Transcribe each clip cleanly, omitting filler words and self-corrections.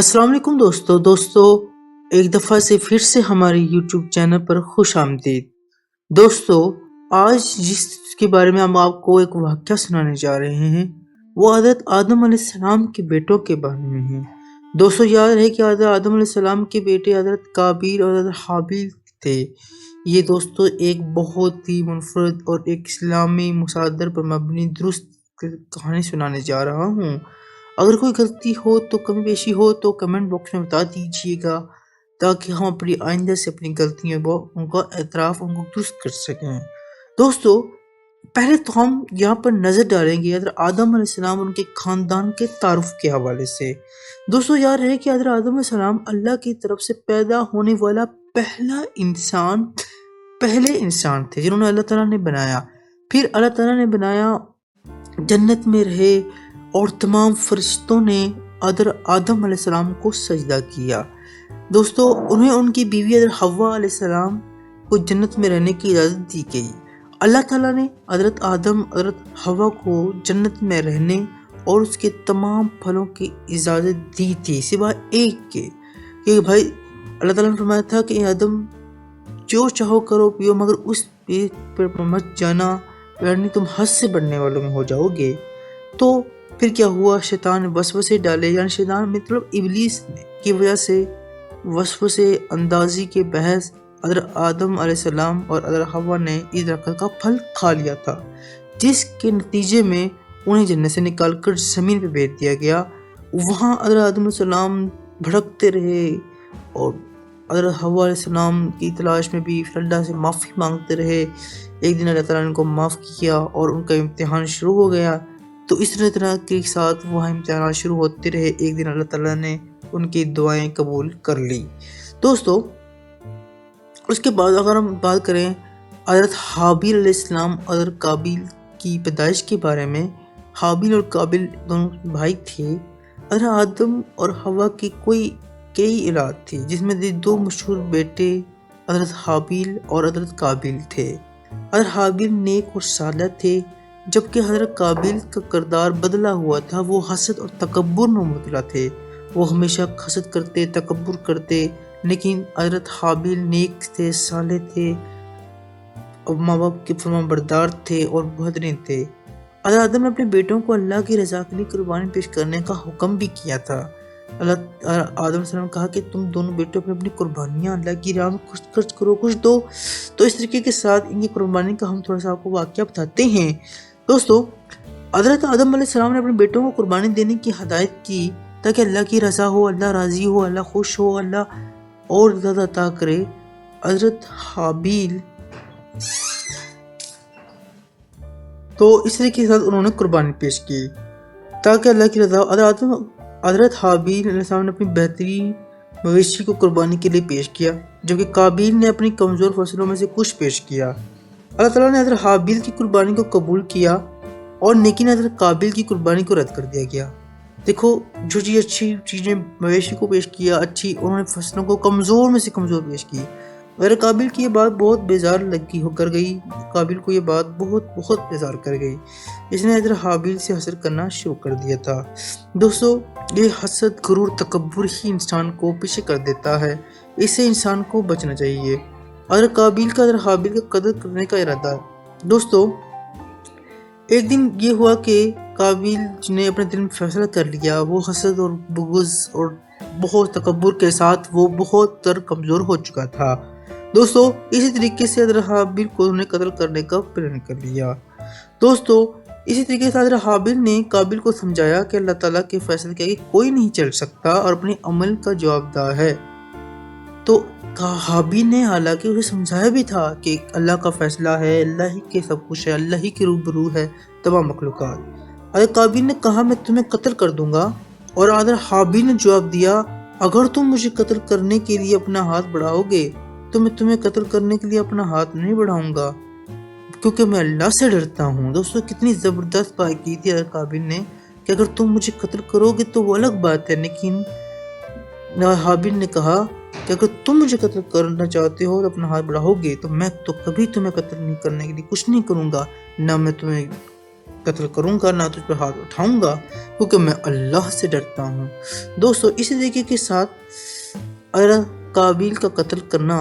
السلام علیکم دوستو ایک دفعہ سے پھر سے ہمارے یوٹیوب چینل پر خوش آمدید۔ دوستو آج جس کے بارے میں ہم آپ کو ایک واقعہ سنانے جا رہے ہیں وہ حضرت آدم علیہ السلام کے بیٹوں کے بارے میں ہے۔ دوستو یاد ہے کہ حضرت آدم علیہ السلام کے بیٹے حضرت قابیل اور حضرت حابیل تھے۔ یہ دوستو ایک بہت ہی منفرد اور ایک اسلامی مصادر پر مبنی درست کہانی سنانے جا رہا ہوں۔ اگر کوئی غلطی ہو تو کمی بیشی ہو تو کمنٹ باکس میں بتا دیجیے گا تاکہ ہم اپنی آئندہ سے اپنی غلطیوں ان کا اعتراف ان کو درست کر سکیں۔ دوستو پہلے تو ہم یہاں پر نظر ڈالیں گے حضرت آدم علیہ السلام اور ان کے خاندان کے تعارف کے حوالے سے۔ دوستو یاد رہے کہ حضرت آدم علیہ السلام اللہ کی طرف سے پیدا ہونے والا پہلے انسان تھے جنہوں نے اللہ تعالیٰ نے بنایا۔ پھر اللہ تعالیٰ نے بنایا، جنت میں رہے اور تمام فرشتوں نے حضرت آدم علیہ السلام کو سجدہ کیا۔ دوستو انہیں ان کی بیوی حضرت حوا علیہ السلام کو جنت میں رہنے کی اجازت دی گئی۔ اللہ تعالیٰ نے حضرت آدم حضرت حوا کو جنت میں رہنے اور اس کے تمام پھلوں کی اجازت دی تھی سوائے ایک کے، کہ بھائی اللہ تعالیٰ نے فرمایا تھا کہ آدم جو چاہو کرو پیو مگر اس پیڑ پر مت جانا ورنہ تم حد سے بڑھنے والوں میں ہو جاؤ گے۔ تو پھر کیا ہوا، شیطان وسوسے ڈالے، یعنی شیطان مطلب ابلیس کی وجہ سے وسوسے اندازی کے بحث حضرت آدم علیہ السلام اور حضرت حوا نے اس درخت کا پھل کھا لیا تھا، جس کے نتیجے میں انہیں جنت سے نکال کر زمین پہ بھیج دیا گیا۔ وہاں حضرت آدم علیہ السلام بھٹکتے رہے اور حضرت حوا علیہ السلام کی تلاش میں بھی پھر اللہ سے معافی مانگتے رہے۔ ایک دن اللہ تعالیٰ نے ان کو معاف کیا اور ان کا امتحان شروع ہو گیا۔ تو اس طرح کے ساتھ وہ امتحانات شروع ہوتے رہے۔ ایک دن اللہ تعالیٰ نے ان کی دعائیں قبول کر لی۔ دوستو اس کے بعد اگر ہم بات کریں حضرت حابیل علیہ السلام اور حضرت قابیل کی پیدائش کے بارے میں، حابیل اور قابیل دونوں بھائی تھے۔ حضرت آدم اور حوا کی کئی اولاد تھی، جس میں دو مشہور بیٹے حضرت حابیل اور حضرت قابیل تھے۔ حضرت حابیل نیک اور صالح تھے، جبکہ حضرت قابیل کا کردار بدلا ہوا تھا۔ وہ حسد اور تکبر میں مبتلا تھے، وہ ہمیشہ حسد کرتے، تکبر کرتے، لیکن حضرت حابیل نیک تھے، صالح تھے، ماں باپ کے فرمان بردار تھے اور بہترین تھے۔ حضرت آدم نے اپنے بیٹوں کو اللہ کی رضا کے لیے قربانی پیش کرنے کا حکم بھی کیا تھا۔ آدم علیہ السلام نے کہا کہ تم دونوں بیٹوں اپنی خربانیاں اللہ کی راہ میں خرچ کرو، کچھ دو۔ تو اس طریقے کے ساتھ ان کی قربانی کا ہم تھوڑا سا آپ کو واقعہ بتاتے ہیں۔ دوستو حضرت آدم علیہ السلام نے اپنے بیٹوں کو قربانی دینے کی ہدایت کی تاکہ اللہ کی رضا ہو، اللہ راضی ہو، اللہ خوش ہو، اللہ اور زیادہ عطا کرے۔ حضرت حابیل تو اس طریقے کے ساتھ انہوں نے قربانی پیش کی تاکہ اللہ کی رضا ہو۔ حضرت حابیل علیہ السلام نے اپنی بہترین مویشی کو قربانی کے لیے پیش کیا، جبکہ قابیل نے اپنی کمزور فصلوں میں سے کچھ پیش کیا۔ اللہ تعالیٰ نے حضرت حابیل کی قربانی کو قبول کیا اور لیکن حضرت قابیل کی قربانی کو رد کر دیا گیا۔ دیکھو جو چیز اچھی چیزیں مویشی کو پیش کیا اچھی، انہوں نے فصلوں کو کمزور میں سے کمزور پیش کی۔ حضرت قابیل کی یہ بات بہت بیزار کر گئی، قابیل کو یہ بات بہت بیزار کر گئی، اس نے حضرت حابیل سے حسد کرنا شروع کر دیا تھا۔ دوستو یہ حسد، غرور، تکبر ہی انسان کو پیچھے کر دیتا ہے، اس سے انسان کو بچنا چاہیے۔ حضرت قابیل کا حضرت حابیل کا قدر کرنے کا ارادہ۔ دوستو ایک دن یہ ہوا کہ قابیل نے اپنے دل میں فیصلہ کر لیا، وہ حسد اور بغض اور بہت تکبر کے ساتھ وہ بہت کمزور ہو چکا تھا۔ دوستو اسی طریقے سے حضرت حابیل کو انہوں نے قتل کرنے کا پلان کر لیا۔ دوستو اسی طریقے سے حضرت حابیل نے قابیل کو سمجھایا کہ اللہ تعالیٰ کے فیصلے کے آگے کوئی نہیں چل سکتا اور اپنے عمل کا جواب دہ ہے۔ تو حابیل نے حالانکہ اسے سمجھایا بھی تھا کہ اللہ کا فیصلہ ہے، اللہ ہی کے سب کچھ ہے، اللہ ہی کے روبرو ہے تمام مخلوقات۔ حضرت قابیل نے کہا میں تمہیں قتل کر دوں گا، اور حضرت حابیل نے جواب دیا اگر تم مجھے قتل کرنے کے لیے اپنا ہاتھ بڑھاؤ گے تو میں تمہیں قتل کرنے کے لیے اپنا ہاتھ نہیں بڑھاؤں گا، کیونکہ میں اللہ سے ڈرتا ہوں۔ دوستو کتنی زبردست بات کی تھی حضرت قابیل نے کہ اگر تم مجھے قتل کرو گے تو وہ الگ بات ہے، لیکن حابیل نے کہا کہ اگر تم مجھے قتل کرنا چاہتے ہو تو اپنا ہاتھ بڑھاؤ گے تو میں تو کبھی تمہیں قتل نہیں کرنے کے لیے کچھ نہیں کروں گا، نہ میں تمہیں قتل کروں گا نہ تجھ پر ہاتھ اٹھاؤں گا کیونکہ میں اللہ سے ڈرتا ہوں۔ دوستو اسی طریقے کے ساتھ حضرت قابیل کا قتل کرنا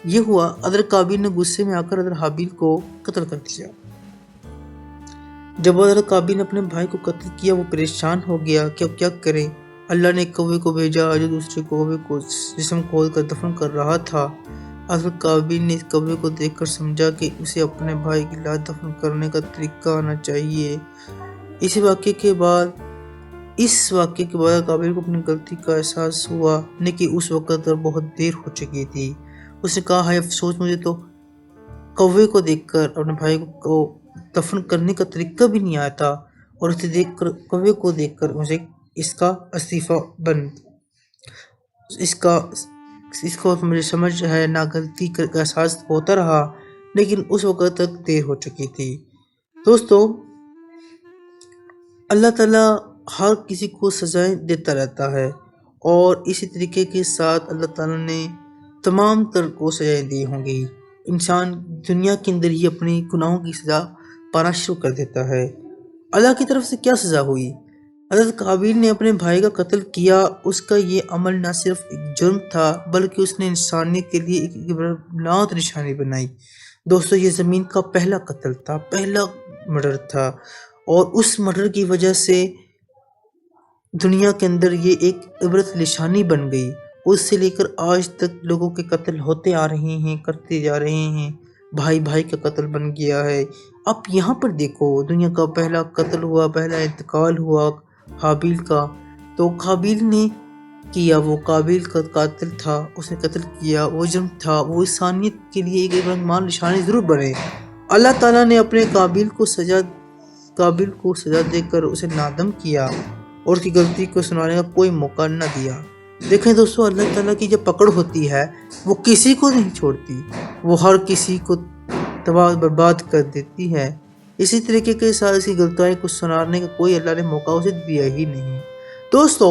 یہ ہوا، حضرت قابیل نے غصے میں آ کر حضرت حابیل کو قتل کر دیا۔ جب حضرت قابیل نے اپنے بھائی کو قتل کیا وہ پریشان ہو گیا کہ اب کیا کرے۔ اللہ نے ایک کوے کو بھیجا جو دوسرے کوے کو جسم کھود کر دفن کر رہا تھا۔ حضرت قابیل نے اس کوے کو دیکھ کر سمجھا کہ اسے اپنے بھائی کی لاش دفن کرنے کا طریقہ آنا چاہیے۔ اس واقعے کے بعد قابیل کو اپنی غلطی کا احساس ہوا، لیکن اس وقت پر بہت دیر ہو چکی تھی۔ اس نے کہا ہائے افسوس، مجھے تو کوے کو دیکھ کر اپنے بھائی کو دفن کرنے کا طریقہ بھی نہیں آیا تھا، اور اسے دیکھ کر کوے کو دیکھ کر مجھے اس کا استعفیٰ اس کو مجھے سمجھ ہے نہ غلطی کا احساس ہوتا رہا، لیکن اس وقت تک دیر ہو چکی تھی۔ دوستو اللہ تعالیٰ ہر کسی کو سزائیں دیتا رہتا ہے، اور اسی طریقے کے ساتھ اللہ تعالیٰ نے تمام تر کو سزائیں دی ہوں گی۔ انسان دنیا کے اندر ہی اپنی گناہوں کی سزا پانا شروع کر دیتا ہے۔ اللہ کی طرف سے کیا سزا ہوئی؟ حضرت قابیل نے اپنے بھائی کا قتل کیا۔ اس کا یہ عمل نہ صرف ایک جرم تھا بلکہ اس نے انسانیت کے لیے ایک عبرتناک نشانی بنائی۔ دوستو یہ زمین کا پہلا قتل تھا، پہلا مرڈر تھا، اور اس مرڈر کی وجہ سے دنیا کے اندر یہ ایک عبرت نشانی بن گئی۔ اس سے لے کر آج تک لوگوں کے قتل ہوتے آ رہے ہیں، کرتے جا رہے ہیں، بھائی بھائی کا قتل بن گیا ہے۔ اب یہاں پر دیکھو دنیا کا پہلا قتل ہوا، پہلا انتقال ہوا حابیل کا، تو قابیل نے کیا، وہ قابیل کا قاتل تھا، اس نے قتل کیا، وہ جرم تھا، وہ انسانیت کے لیے ایک عبرتناک نشانی ضرور بنے۔ اللہ تعالیٰ نے اپنے قابیل کو سزا دے کر اسے نادم کیا اور اس کی غلطی کو سنانے کا کوئی موقع نہ دیا۔ دیکھیں دوستو اللہ تعالیٰ کی جب پکڑ ہوتی ہے وہ کسی کو نہیں چھوڑتی، وہ ہر کسی کو تباہ برباد کر دیتی ہے۔ اسی طریقے کے ساتھ اس کی غلطیوں کو سنارنے کا کوئی اللہ نے موقع اسے دیا ہی نہیں۔ دوستو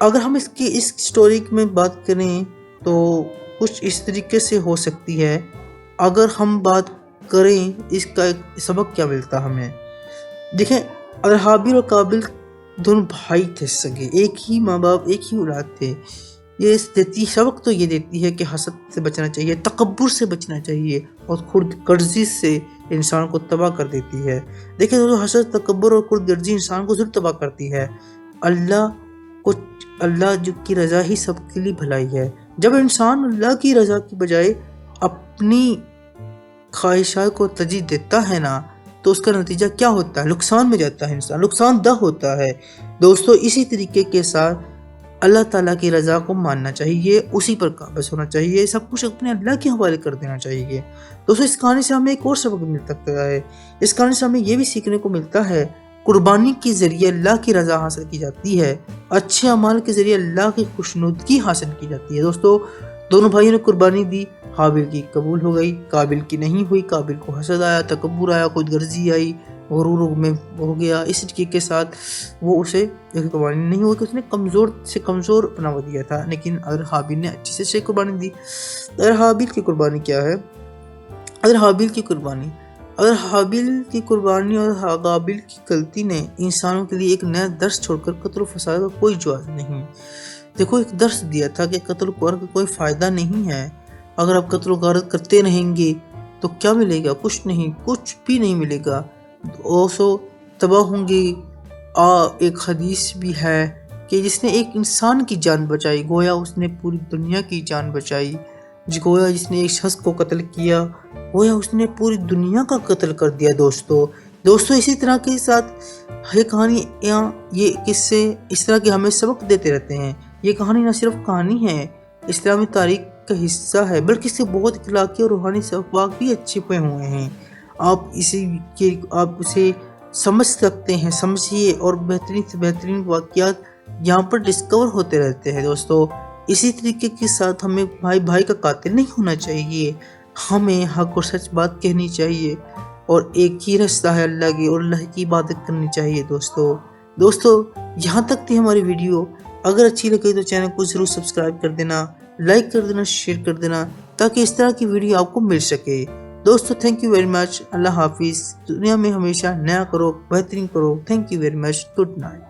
اگر ہم اس سٹوری میں بات کریں تو کچھ اس طریقے سے ہو سکتی ہے۔ اگر ہم بات کریں اس کا ایک سبق کیا ملتا ہمیں، دیکھیں اگر حابیل اور قابیل دونوں بھائی تھے سگے، ایک ہی ماں باپ ایک ہی اولاد تھے، یہ سبق تو یہ دیتی ہے کہ حسد سے بچنا چاہیے، تکبر سے بچنا چاہیے، اور خود غرضی سے انسان کو تباہ کر دیتی ہے۔ دیکھیں دوستو حسد، تکبر اور خود غرضی انسان کو ضرور تباہ کرتی ہے۔ اللہ جو کی رضا ہی سب کے لیے بھلائی ہے۔ جب انسان اللہ کی رضا کی بجائے اپنی خواہشات کو ترجیح دیتا ہے نا تو اس کا نتیجہ کیا ہوتا ہے؟ نقصان میں جاتا ہے انسان، نقصان دہ ہوتا ہے۔ دوستو اسی طریقے کے ساتھ اللہ تعالیٰ کی رضا کو ماننا چاہیے، اسی پر قابض ہونا چاہیے، سب کچھ اپنے اللہ کے حوالے کر دینا چاہیے۔ دوستو اس کہانی سے ہمیں ایک اور سبق مل سکتا ہے، اس کہانی سے ہمیں یہ بھی سیکھنے کو ملتا ہے قربانی کے ذریعے اللہ کی رضا حاصل کی جاتی ہے، اچھے اعمال کے ذریعے اللہ کی خوشنودگی حاصل کی جاتی ہے۔ دوستو دونوں بھائیوں نے قربانی دی، حابیل کی قبول ہو گئی، قابیل کی نہیں ہوئی، قابیل کو حسد آیا، تکبر آیا، خود غرضی آئی، غرور میں ہو گیا۔ اس طریقے کے ساتھ وہ اسے قربانی نہیں ہوئی کہ اس نے کمزور سے کمزور بنا دیا تھا، لیکن اگر حابیل نے اچھی سے قربانی دی۔ اگر حابیل کی قربانی کیا ہے؟ اگر حابیل کی قربانی اور قابیل کی غلطی نے انسانوں کے لیے ایک نیا درس چھوڑ کر قتل و فساد کا کوئی جواز نہیں۔ دیکھو ایک درس دیا تھا کہ قتل و غارت کا کوئی فائدہ نہیں ہے، اگر آپ قتل و غارت کرتے رہیں گے تو کیا ملے گا؟ کچھ نہیں، کچھ بھی نہیں ملے گا، تباہ ہوں گے۔ ایک حدیث بھی ہے کہ جس نے ایک انسان کی جان بچائی گویا اس نے پوری دنیا کی جان بچائی، گویا جس نے ایک شخص کو قتل کیا گویا اس نے پوری دنیا کا قتل کر دیا۔ دوستو اسی طرح کے ساتھ یہ کہانی یہ قصے اس طرح کے ہمیں سبق دیتے رہتے ہیں۔ یہ کہانی نہ صرف کہانی ہے، اسلامی تاریخ کا حصہ ہے، بلکہ اس سے بہت اخلاقی اور روحانی سبق بھی چھپے ہوئے ہیں۔ آپ اسے سمجھ سکتے ہیں، سمجھیے، اور بہترین سے بہترین واقعات یہاں پر ڈسکور ہوتے رہتے ہیں۔ دوستو اسی طریقے کے ساتھ ہمیں بھائی بھائی کا قاتل نہیں ہونا چاہیے، ہمیں حق اور سچ بات کہنی چاہیے، اور ایک ہی رستہ ہے اللہ کی، اور اللہ کی عبادت کرنی چاہیے۔ دوستو یہاں تک تھی ہماری ویڈیو، اگر اچھی لگی تو چینل کو ضرور سبسکرائب کر دینا، لائک کر دینا، شیئر کر دینا، تاکہ اس طرح کی ویڈیو آپ کو مل سکے۔ دوستو تھینک یو ویری مچ. اللہ حافظ. دنیا میں ہمیشہ نیا کرو، بہترین کرو. Thank you very much. Good night.